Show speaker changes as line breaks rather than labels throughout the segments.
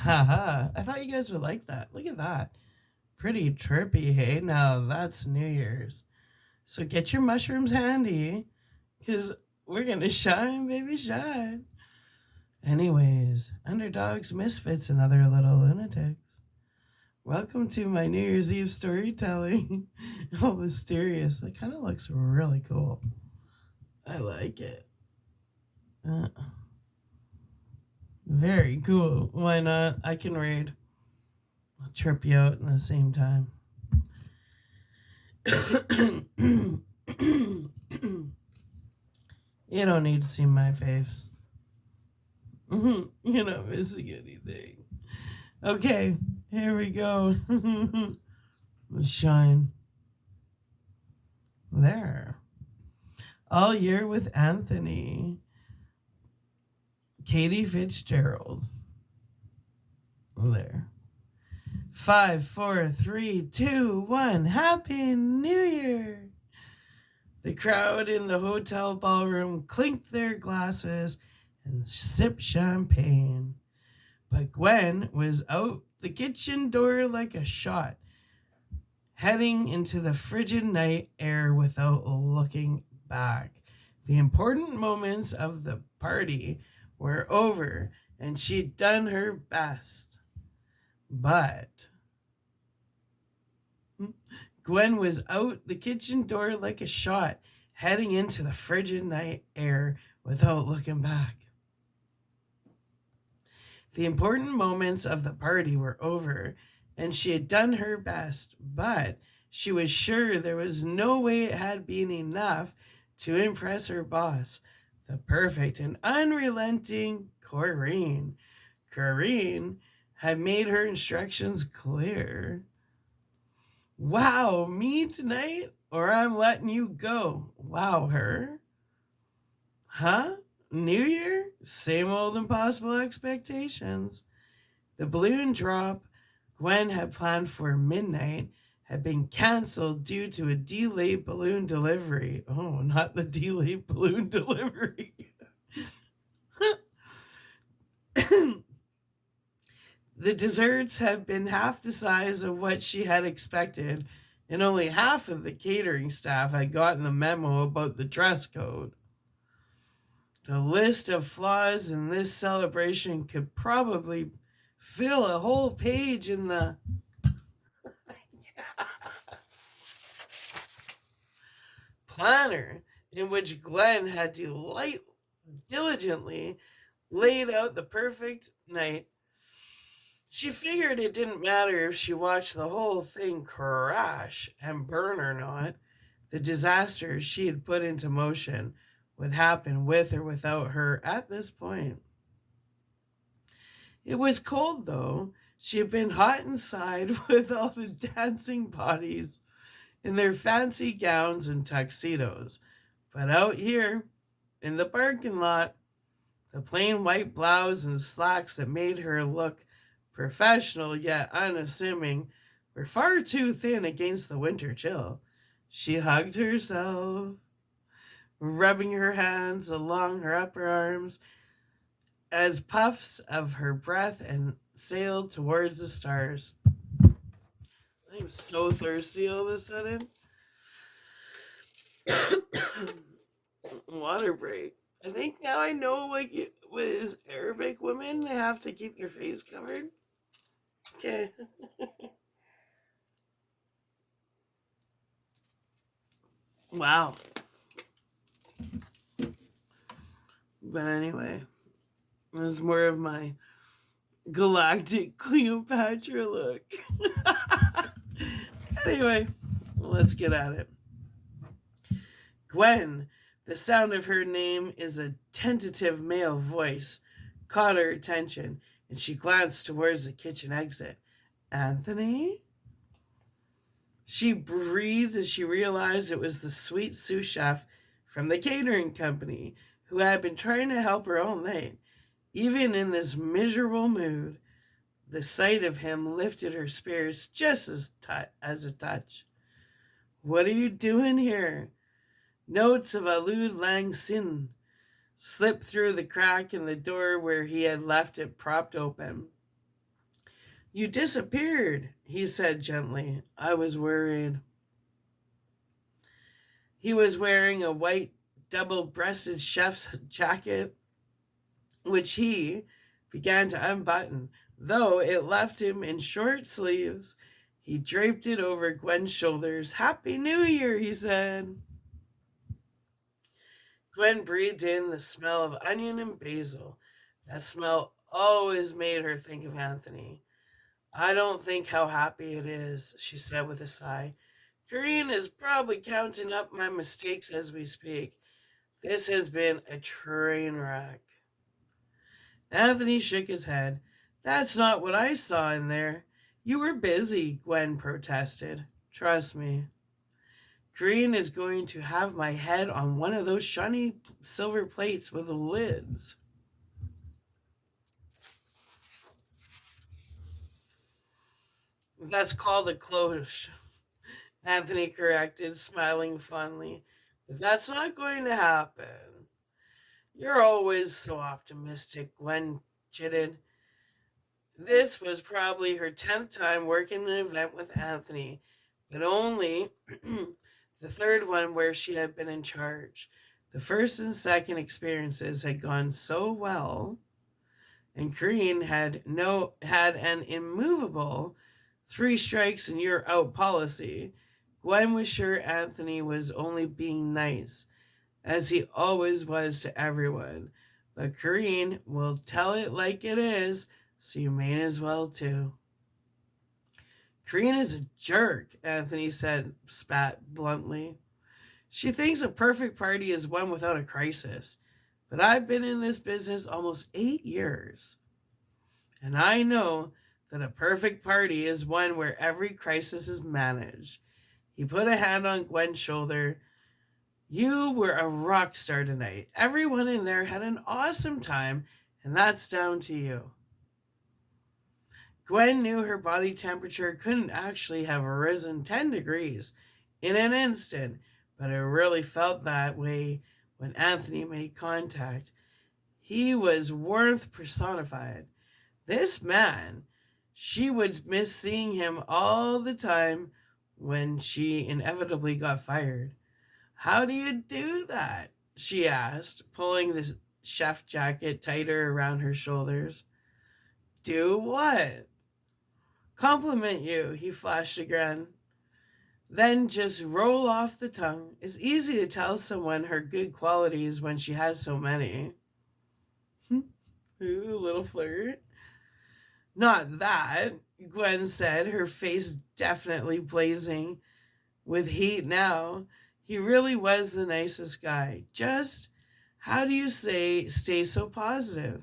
Haha, I thought you guys would like that. Look at that. Pretty trippy, hey? Now that's New Year's. So get your mushrooms handy, because we're gonna shine, baby, shine. Anyways, underdogs, misfits, and other little lunatics. Welcome to my New Year's Eve storytelling. All mysterious. That kind of looks really cool. I like it. Uh, Very cool. Why not? I can read. I'll trip you out at the same time. You don't need to see my face. You're not missing anything. Okay, here we go. Let's shine. There. All year with Anthony. Katie Fitzgerald. There. 5, 4, 3, 2, 1. Happy New Year! The crowd in the hotel ballroom clinked their glasses and sipped champagne. But Gwen was out the kitchen door like a shot, heading into the frigid night air without looking back. The important moments of the party were over, and she'd done her best. But Gwen was out the kitchen door like a shot, heading into the frigid night air without looking back. The important moments of the party were over, and she had done her best, but she was sure there was no way it had been enough to impress her boss, the perfect and unrelenting Corinne. Corinne had made her instructions clear. Wow, me tonight, or I'm letting you go. Wow, her. Huh? New Year? Same old impossible expectations. The balloon drop Gwen had planned for midnight had been canceled due to a delayed balloon delivery. Oh, not the delayed balloon delivery. The desserts had been half the size of what she had expected, and only half of the catering staff had gotten the memo about the dress code. The list of flaws in this celebration could probably fill a whole page in the planner, in which Glenn had diligently laid out the perfect night. She figured it didn't matter if she watched the whole thing crash and burn or not. The disasters she had put into motion would happen with or without her at this point. It was cold, though. She had been hot inside with all the dancing bodies in their fancy gowns and tuxedos. But out here, in the parking lot, the plain white blouse and slacks that made her look professional yet unassuming were far too thin against the winter chill. She hugged herself, rubbing her hands along her upper arms as puffs of her breath and sailed towards the stars. I'm so thirsty all of a sudden. Water break. I think now I know, like, with Arabic women, they have to keep their face covered. Okay. Wow. But anyway, this is more of my galactic Cleopatra look. Anyway, let's get at it. Gwen, the sound of her name is a tentative male voice, caught her attention, and she glanced towards the kitchen exit. Anthony? She breathed as she realized it was the sweet sous chef from the catering company who had been trying to help her all night. Even in this miserable mood, the sight of him lifted her spirits just as a touch. What are you doing here? Notes of Auld Lang Syne slipped through the crack in the door where he had left it propped open. You disappeared, he said gently. I was worried. He was wearing a white double breasted chef's jacket, which he began to unbutton, though it left him in short sleeves. He draped it over Gwen's shoulders. Happy New Year, he said. Gwen breathed in the smell of onion and basil. That smell always made her think of Anthony. I don't think how happy it is, she said with a sigh. Green is probably counting up my mistakes as we speak. This has been a train wreck. Anthony shook his head. That's not what I saw in there. You were busy, Gwen protested. Trust me. Green is going to have my head on one of those shiny silver plates with lids. That's called a cloche, Anthony corrected, smiling fondly. But that's not going to happen. You're always so optimistic, Gwen chitted. This was probably her 10th time working an event with Anthony, but only the third one where she had been in charge. The first and second experiences had gone so well, and Green had an immovable three strikes and you're out policy. Gwen was sure Anthony was only being nice, as he always was to everyone. But Green will tell it like it is, so you may as well too. Green is a jerk, Anthony said, spat bluntly. She thinks a perfect party is one without a crisis. But I've been in this business almost 8 years, and I know that a perfect party is one where every crisis is managed. He put a hand on Gwen's shoulder. You were a rock star tonight. Everyone in there had an awesome time, and that's down to you. Gwen knew her body temperature couldn't actually have risen 10 degrees in an instant, but it really felt that way when Anthony made contact. He was warmth personified. This man, she would miss seeing him all the time when she inevitably got fired. How do you do that? She asked, pulling the chef jacket tighter around her shoulders. Do what? Compliment you, he flashed again. Then just roll off the tongue. It's easy to tell someone her good qualities when she has so many. Ooh, little flirt. Not that, Gwen said, her face definitely blazing with heat now. He really was the nicest guy. Just, how do you stay so positive?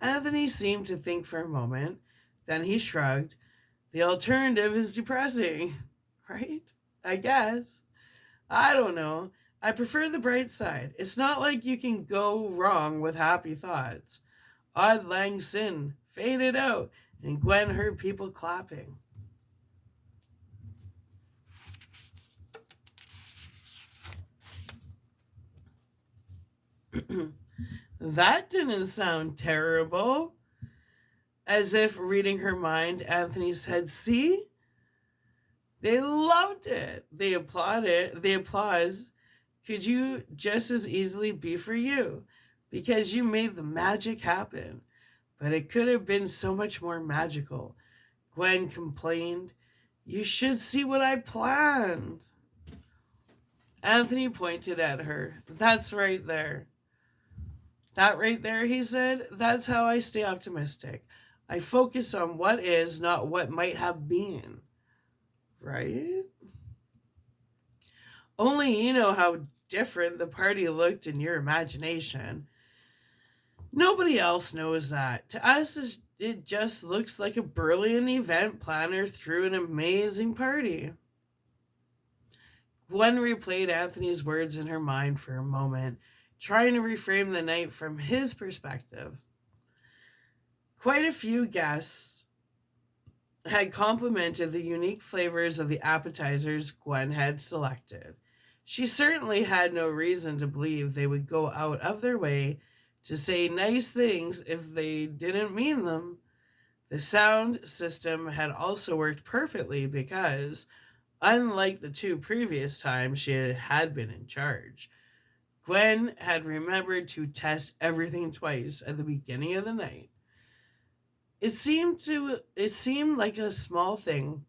Anthony seemed to think for a moment. Then he shrugged. The alternative is depressing, right? I guess. I don't know. I prefer the bright side. It's not like you can go wrong with happy thoughts. Auld Lang Syne faded out, and Gwen heard people clapping. That didn't sound terrible. As if reading her mind, Anthony said, see? They loved it. They applauded. The applause could you just as easily be for you because you made the magic happen. But it could have been so much more magical. Gwen complained. You should see what I planned. Anthony pointed at her. That's right there. That right there, he said, that's how I stay optimistic. I focus on what is, not what might have been. Right? Only you know how different the party looked in your imagination. Nobody else knows that. To us, it just looks like a brilliant event planner threw an amazing party. Gwen replayed Anthony's words in her mind for a moment, trying to reframe the night from his perspective. Quite a few guests had complimented the unique flavors of the appetizers Gwen had selected. She certainly had no reason to believe they would go out of their way to say nice things if they didn't mean them. The sound system had also worked perfectly because, unlike the two previous times she had been in charge, Gwen had remembered to test everything twice at the beginning of the night. It seemed like a small thing,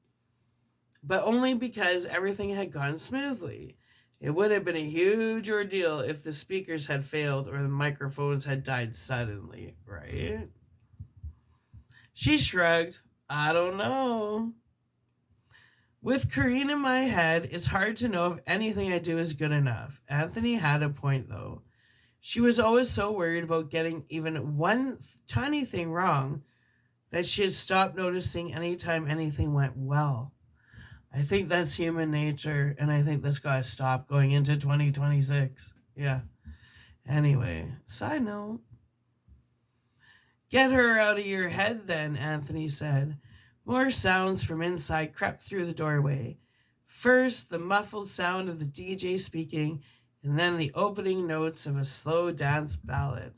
but only because everything had gone smoothly. It would have been a huge ordeal if the speakers had failed or the microphones had died suddenly, right? She shrugged. I don't know. With Corrine in my head, it's hard to know if anything I do is good enough. Anthony had a point, though. She was always so worried about getting even one tiny thing wrong that she had stopped noticing anytime anything went well. I think that's human nature, and I think that's got to stop going into 2026. Yeah. Anyway, side note. Get her out of your head, then, Anthony said. More sounds from inside crept through the doorway. First, the muffled sound of the DJ speaking, and then the opening notes of a slow dance ballad.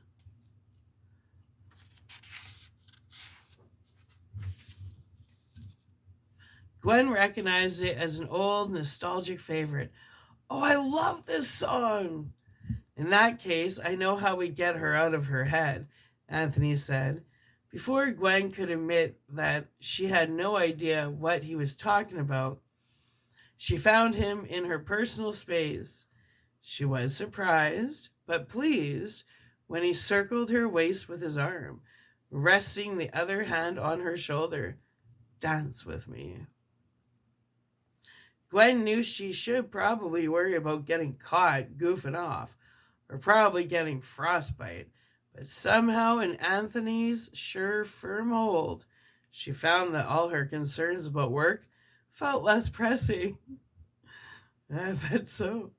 Gwen recognized it as an old, nostalgic favorite. Oh, I love this song! In that case, I know how we get her out of her head, Anthony said. Before Gwen could admit that she had no idea what he was talking about, she found him in her personal space. She was surprised, but pleased, when he circled her waist with his arm, resting the other hand on her shoulder. Dance with me. Gwen knew she should probably worry about getting caught goofing off, or probably getting frostbite, but somehow in Anthony's sure, firm hold, she found that all her concerns about work felt less pressing. I bet so.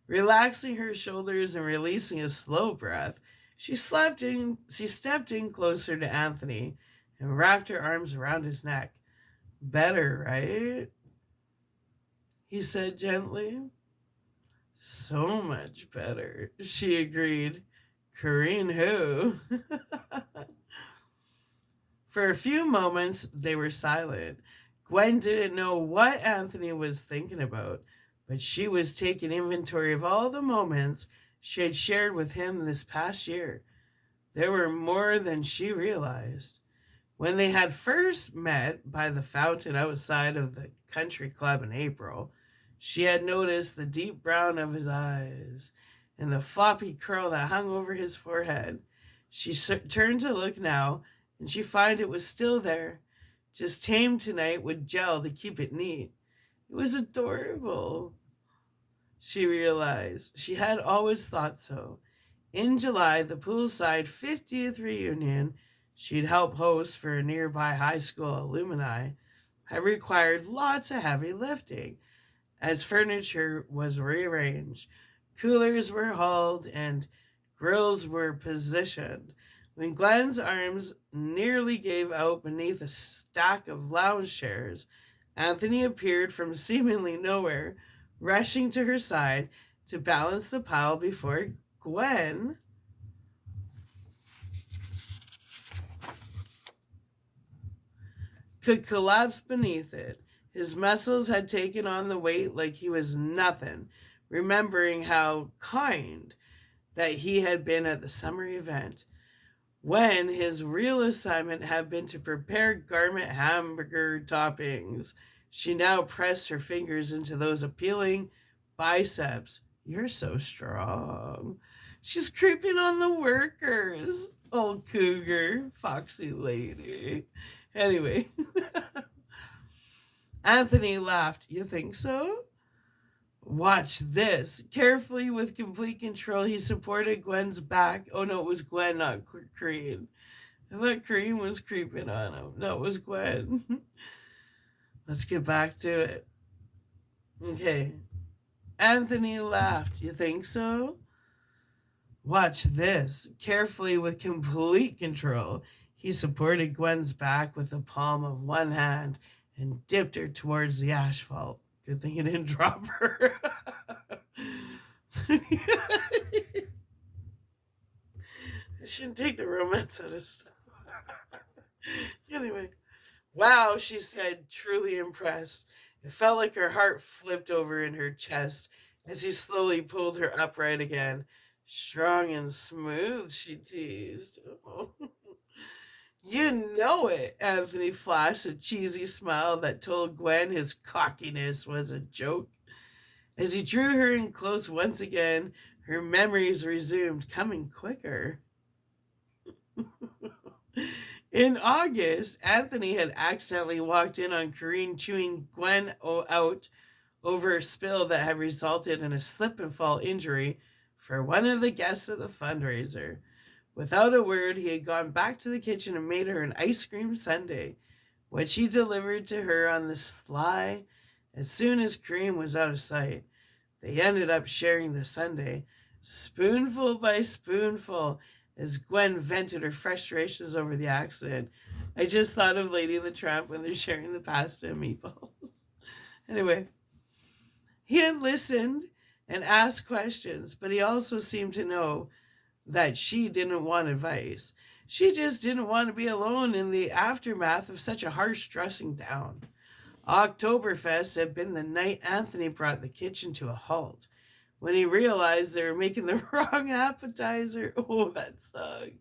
Relaxing her shoulders and releasing a slow breath, she stepped in closer to Anthony and wrapped her arms around his neck. Better, right? He said gently. So much better, she agreed. Corrine who? For a few moments, they were silent. Gwen didn't know what Anthony was thinking about, but she was taking inventory of all the moments she had shared with him this past year. There were more than she realized. When they had first met by the fountain outside of the country club in April, she had noticed the deep brown of his eyes and the floppy curl that hung over his forehead. She turned to look now, and she found it was still there, just tamed tonight with gel to keep it neat. It was adorable, she realized. She had always thought so. In July, the poolside 50th reunion she'd helped host for a nearby high school alumni had required lots of heavy lifting as furniture was rearranged, coolers were hauled, and grills were positioned. When Glen's arms nearly gave out beneath a stack of lounge chairs, Anthony appeared from seemingly nowhere, rushing to her side to balance the pile before Gwen could collapse beneath it. His muscles had taken on the weight like he was nothing, remembering how kind that he had been at the summer event, when his real assignment had been to prepare garment hamburger toppings. She now pressed her fingers into those appealing biceps. You're so strong. She's creeping on the workers. Old cougar, foxy lady. Anyway, Anthony laughed. You think so? Watch this. Carefully, with complete control, he supported Gwen's back. Oh no, it was Gwen, not Creed. I thought Creed was creeping on him. No, it was Gwen. Let's get back to it. Okay. Anthony laughed. You think so? Watch this. Carefully, with complete control, he supported Gwen's back with the palm of one hand and dipped her towards the asphalt. Good thing he didn't drop her. I shouldn't take the romance out of stuff. Anyway, wow, she said, truly impressed. It felt like her heart flipped over in her chest as he slowly pulled her upright again. Strong and smooth, she teased. Oh. You know it, Anthony flashed a cheesy smile that told Gwen his cockiness was a joke. As he drew her in close once again, her memories resumed, coming quicker. In August, Anthony had accidentally walked in on Corinne chewing Gwen out over a spill that had resulted in a slip and fall injury for one of the guests at the fundraiser. Without a word, he had gone back to the kitchen and made her an ice cream sundae, which he delivered to her on the sly as soon as Corinne was out of sight. They ended up sharing the sundae, spoonful by spoonful, as Gwen vented her frustrations over the accident. I just thought of Lady and the Tramp when they're sharing the pasta and meatballs. Anyway, he had listened and asked questions, but he also seemed to know that she didn't want advice. She just didn't want to be alone in the aftermath of such a harsh dressing down. Oktoberfest had been the night Anthony brought the kitchen to a halt. When he realized they were making the wrong appetizer, oh, that sucks.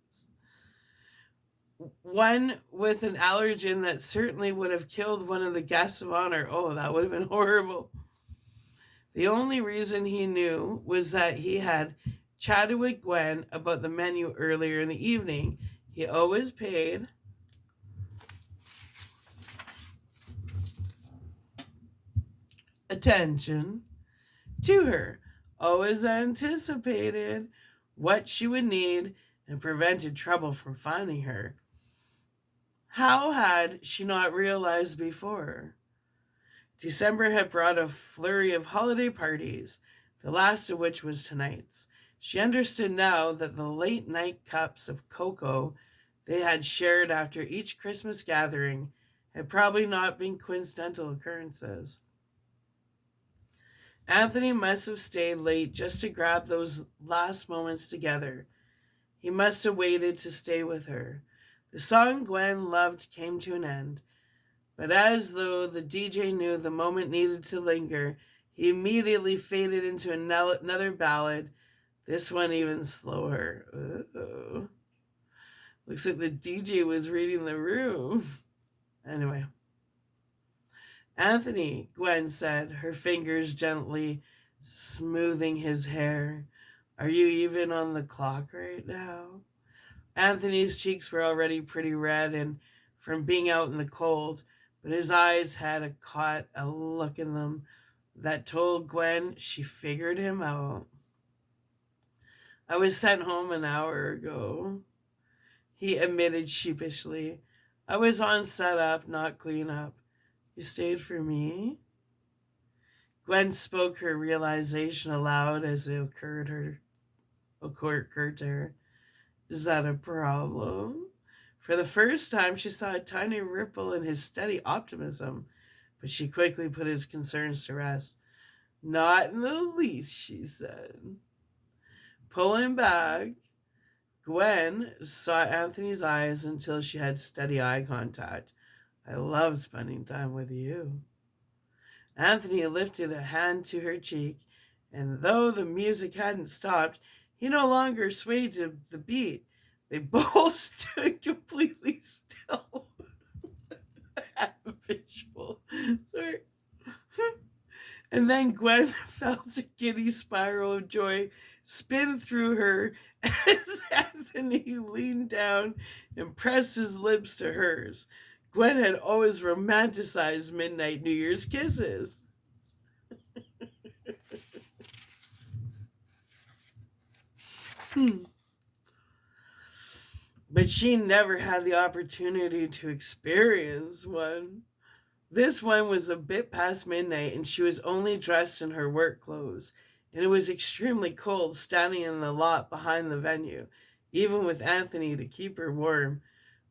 One with an allergen that certainly would have killed one of the guests of honor. Oh, that would have been horrible. The only reason he knew was that he had chatted with Gwen about the menu earlier in the evening. He always paid attention to her, always anticipated what she would need and prevented trouble from finding her. How had she not realized before? December had brought a flurry of holiday parties, the last of which was tonight's. She understood now that the late night cups of cocoa they had shared after each Christmas gathering had probably not been coincidental occurrences. Anthony must have stayed late just to grab those last moments together. He must have waited to stay with her. The song Gwen loved came to an end, but as though the DJ knew the moment needed to linger, he immediately faded into another ballad, this one even slower. Uh-oh. Looks like the DJ was reading the room. Anyway. Anthony, Gwen said, her fingers gently smoothing his hair. Are you even on the clock right now? Anthony's cheeks were already pretty red and from being out in the cold, but his eyes had caught a look in them that told Gwen she figured him out. I was sent home an hour ago, he admitted sheepishly. I was on set up, not clean up. You stayed for me? Gwen spoke her realization aloud as it occurred to her. Is that a problem? For the first time, she saw a tiny ripple in his steady optimism, but she quickly put his concerns to rest. Not in the least, she said. Pulling back, Gwen saw Anthony's eyes until she had steady eye contact. I love spending time with you. Anthony lifted a hand to her cheek, and though the music hadn't stopped, he no longer swayed to the beat. They both stood completely still. I had a visual. Sorry. And then Gwen felt a giddy spiral of joy spin through her as Anthony leaned down and pressed his lips to hers. Gwen had always romanticized midnight New Year's kisses. But she never had the opportunity to experience one. This one was a bit past midnight, and she was only dressed in her work clothes, and it was extremely cold standing in the lot behind the venue, even with Anthony to keep her warm.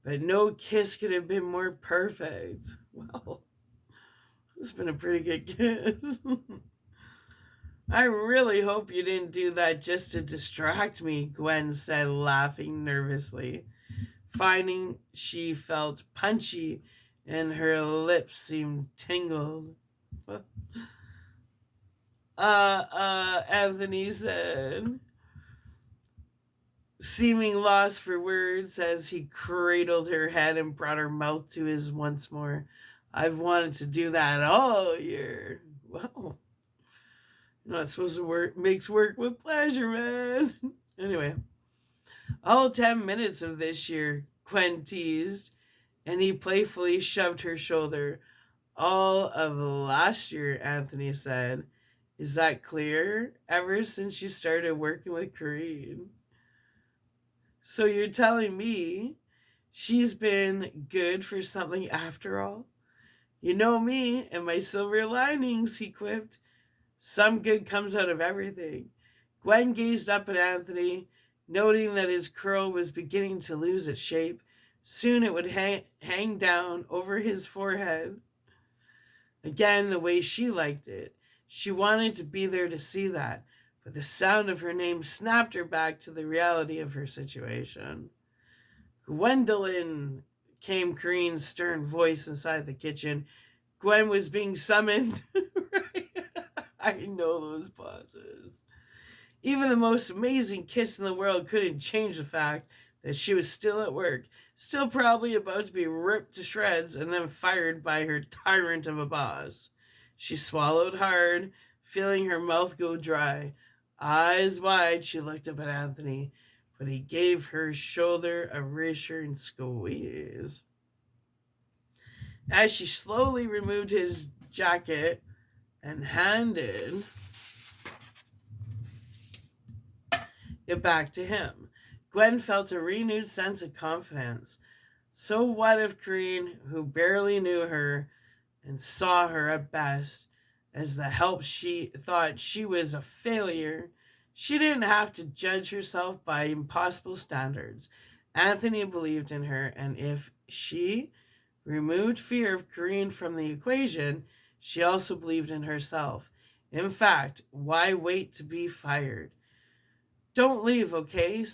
But no kiss could have been more perfect. Well, it's been a pretty good kiss. I really hope you didn't do that just to distract me, Gwen said, laughing nervously. finding she felt punchy and her lips seemed tingled. Anthony said, seeming lost for words as he cradled her head and brought her mouth to his once more. I've wanted to do that all year. Well, you're not supposed to work, makes work with pleasure, man. Anyway, all 10 minutes of this year, Gwen teased, and he playfully shoved her shoulder. All of last year, Anthony said. Is that clear? Ever since you started working with Corinne. So you're telling me she's been good for something after all? You know me and my silver linings, he quipped. Some good comes out of everything. Gwen gazed up at Anthony, noting that his curl was beginning to lose its shape. Soon it would hang down over his forehead. Again, the way she liked it. She wanted to be there to see that, but the sound of her name snapped her back to the reality of her situation. Gwendolyn, came Corinne's stern voice inside the kitchen. Gwen was being summoned. Right? I know those pauses. Even the most amazing kiss in the world couldn't change the fact that she was still at work, still probably about to be ripped to shreds and then fired by her tyrant of a boss. She swallowed hard, feeling her mouth go dry. Eyes wide, she looked up at Anthony, but he gave her shoulder a reassuring squeeze. As she slowly removed his jacket and handed it back to him, Gwen felt a renewed sense of confidence. So what if Corinne, who barely knew her and saw her at best as the help she thought she was a failure, she didn't have to judge herself by impossible standards. Anthony believed in her, and if she removed fear of Corinne from the equation, she also believed in herself. In fact, why wait to be fired? Don't leave, okay?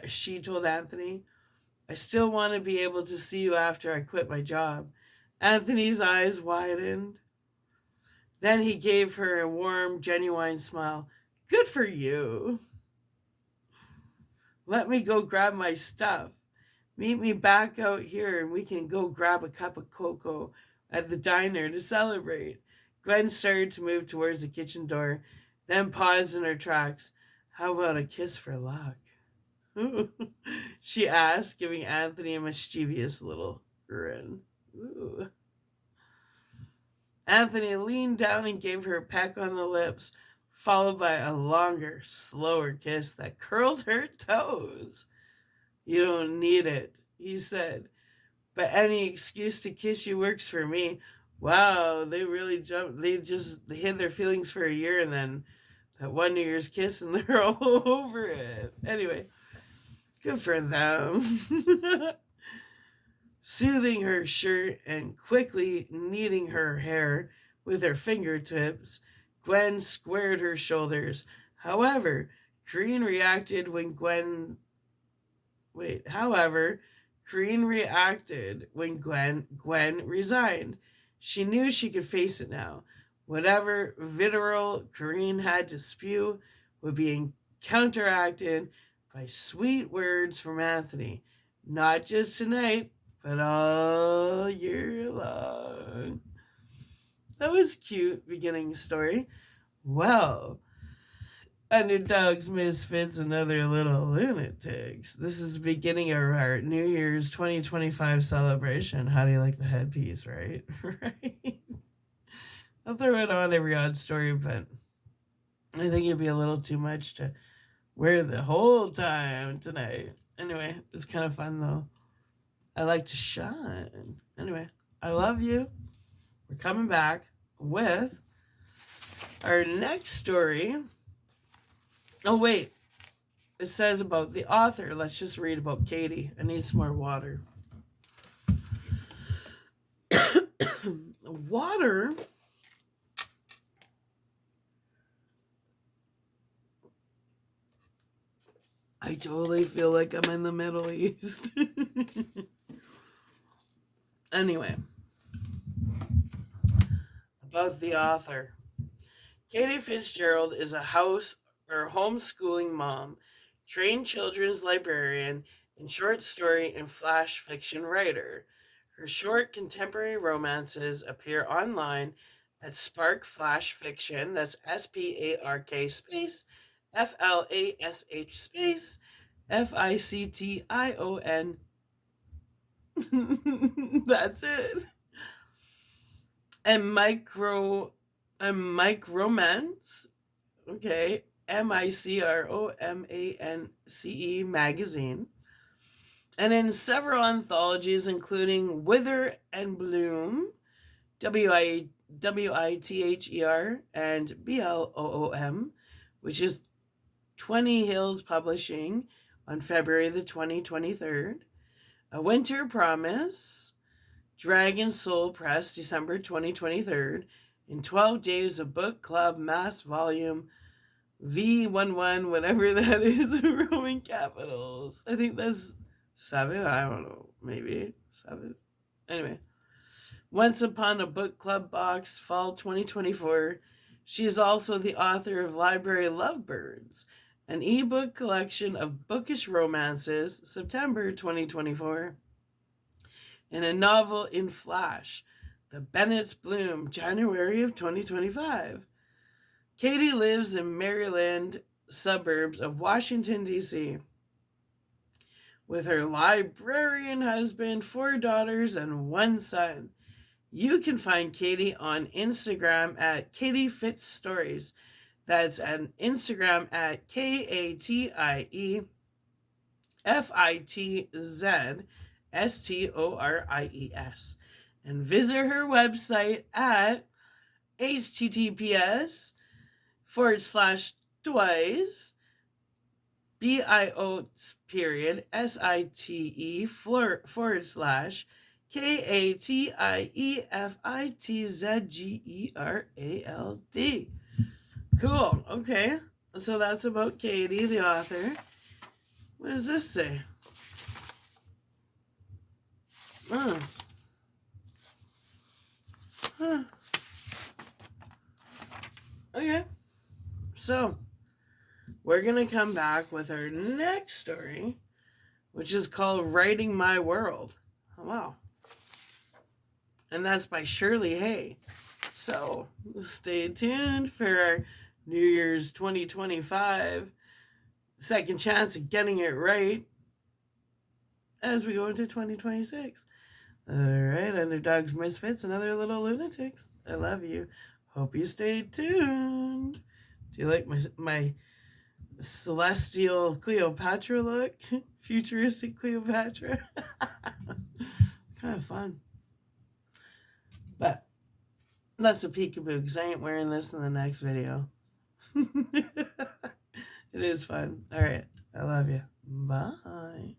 She told Anthony. I still want to be able to see you after I quit my job. Anthony's eyes widened. Then he gave her a warm, genuine smile. Good for you. Let me go grab my stuff. Meet me back out here and we can go grab a cup of cocoa at the diner to celebrate. Gwen started to move towards the kitchen door, then paused in her tracks. How about a kiss for luck? She asked, giving Anthony a mischievous little grin. Ooh. Anthony leaned down and gave her a peck on the lips, followed by a longer, slower kiss that curled her toes. You don't need it, he said, but any excuse to kiss you works for me. Wow, they really jumped. They hid their feelings for a year and then that one New Year's kiss and they're all over it. Anyway, good for them. Soothing her shirt and quickly kneading her hair with her fingertips, Gwen squared her shoulders. However, Corinne reacted when Gwen However, Corinne reacted when Gwen resigned. She knew she could face it now. Whatever vitriol Corinne had to spew would be counteracted by sweet words from Anthony. Not just tonight, but all year long. That was cute beginning story. Well, underdogs, misfits, and other little lunatics. This is the beginning of our New Year's 2025 celebration. How do you like the headpiece, right? Right? I'll throw it on every odd story, but I think it'd be a little too much to wear the whole time tonight. Anyway, it's kind of fun though. I like to shine. Anyway, I love you. We're coming back with our next story. Oh, wait. It says about the author. Let's just read about Katie. I need some more water. Water I totally feel like I'm in the Middle East. Anyway, about the author. Katie Fitzgerald is a house or homeschooling mom, trained children's librarian, and short story and flash fiction writer. Her short contemporary romances appear online at Spark Flash Fiction, that's SPARK space FLASH space FICTION. That's it. And Micromance, okay, MICROMANCE magazine, and in several anthologies, including Wither and Bloom, WITHER, and BLOOM, which is 20 Hills Publishing on February the 2023rd, A Winter Promise, Dragon Soul Press, December 2023, in 12 Days of Book Club Mass Volume V11, whatever that is, Roman capitals. I think that's 7. I don't know. Maybe 7. Anyway. Once Upon a Book Club Box, Fall 2024. She is also the author of Library Lovebirds, an ebook collection of bookish romances, September 2024. And a novel in Flash, The Bennett's Bloom, January of 2025. Katie lives in Maryland suburbs of Washington, D.C. with her librarian husband, 4 daughters, and 1 son. You can find Katie on Instagram at Katie Fitz Stories. That's an Instagram at KATIEFITZSTORIES. And visit her website at https://twice BIO//KATIEFITZGERALD. Cool. Okay. So that's about Katie, the author. What does this say? Oh. Huh. Okay. So, we're going to come back with our next story, which is called Writing My World. Oh, wow. And that's by Shirley Hay. So, stay tuned for our New Year's 2025 second chance at getting it right as we go into 2026. All right, Underdogs, Misfits, and other little lunatics. I love you. Hope you stay tuned. Do you like my celestial Cleopatra look? Futuristic Cleopatra? Kind of fun. But that's a peekaboo because I ain't wearing this in the next video. It is fun. All right. I love you. Bye.